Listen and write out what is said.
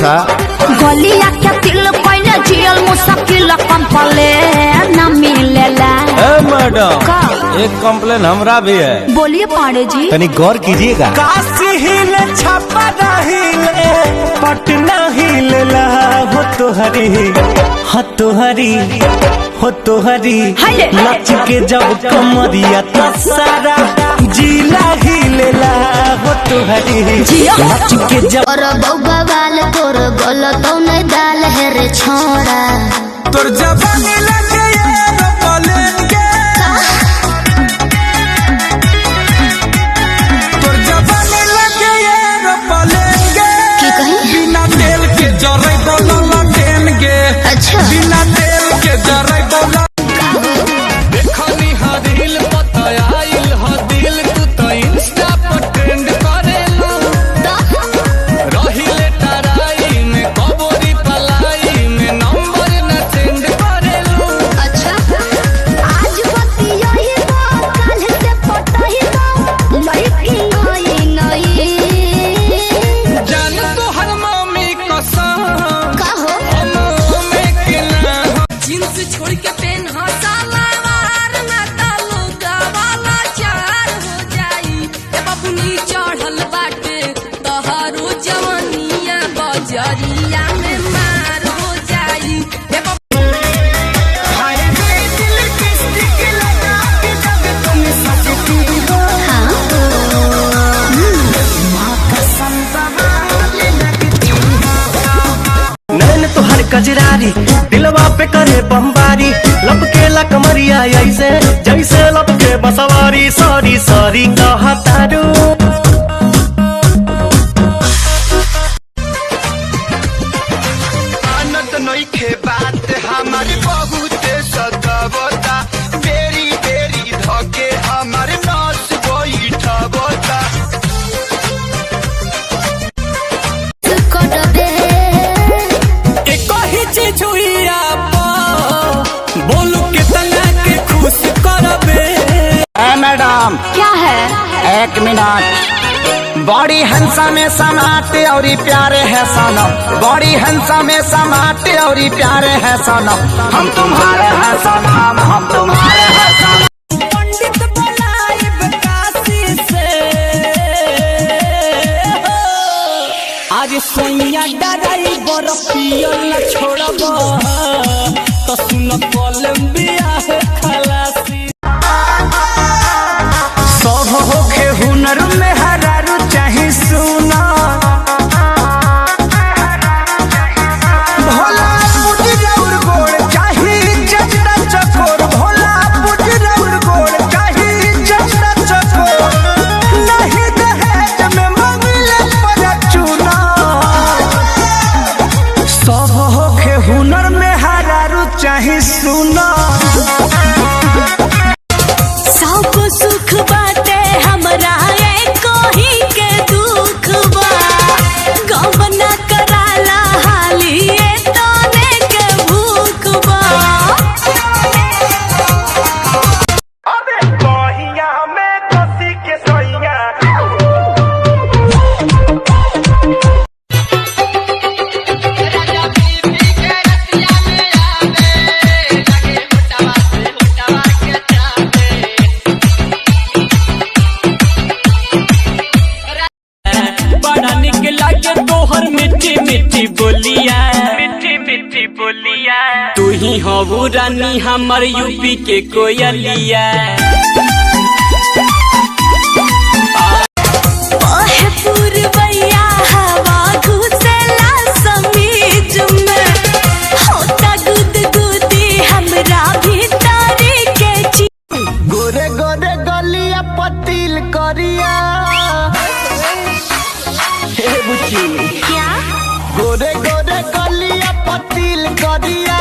था। गलिया के दिल पहले जियल मुश्किल कंपले न मिलेला। मैडम एक कंप्लेन हमरा भी है। बोलिए पांडे जी। तनी गौर कीजिएगा। काशी हिले छपरा हिले पटना हिलेला हो तोहरी हो तोहरी हो तोहरी नच के जब कमरिया तो सारा जिला हिलेला हो तोहरी नच के जब। और बौवा वाल तोर गलत नहीं डाल है रे छोड़ा तोर जवानी लगे ये पलेंगे तोर जवानी लगे ये पलेंगे बिना तेल के जरे बोला देंगे। अच्छा बिना तेल के जरे बोला देखनी हदिल पता आइल हदिल तू तो इंस्टा पर ट्रेंड करेला रहिले टराई में कबोरी पलाई में नंबर न सेंड करेला। अच्छा आज बतिया ही बात कल से पता ही बात लड़की नई नई जान तो हर मम्मी कसम कहो में के ना जींस छोड़ के पेन सलवार ना तालुका वाला चार हो जाई ए बबुनी चढ़ल बाटे तोहरो जवानिया बजरिया में मार हो जाई ए हाय दिल किस्ती के लगा के जब तुम सजती हो माँ कसम सवाल लगती हो। नैन तोहर कजरारी दिलवा पे करे बमबारी लपके ला कमरिया ऐसे जैसे लपके बसवारी सॉरी सॉरी कहा तारू। आनंद नहीं खे बात हमारी बहुत सतावता बेरी बेरी धोके हमारे नाच बैठा कट दे एक ही चीज हुई आप बोलू कितना के खुश करबे। मैडम क्या है? एक मिनट। बड़ी हंसा में समाते और प्यारे है सनम बड़ी हंसा में समाते और प्यारे है सनम हम तुम्हारे हैं सनम हम तुम्हारे हैं सनम। पंडित बुलाइब काशी से आज सोइया डराई बरफियल छोड़ब तो सुन कोलंबिया है खलासी सब होखे हुनर में हरारू चाहे सुना भोला पुजरौर गोड़ चाहे जचड़ा चकोर भोला पुजरौर गोड़ चाहे जचड़ा चकोर नहीं दहेज में मंगले पर चूना सब होखे हुनर में हरारू चाहे सुना। सब सुख बाटे हमरा एको ही के दुख बा गवना कराला हाली तने के भूख बा। अबे बहिया में कसी के सोइया बड़ा निक लागे तोहर मीठी मीठी बोलिया मीठी मीठी बोलिया तू ही हो रानी हमर यूपी के कोयलिया। ओहे पुरवैया हवा घुसेला समीज में होता गुदगुदी हमरा भीतरी के गोरे गोरे गलिया पतिल करिया हे बुची क्या गोरे गोरे गलिया पतिल करिया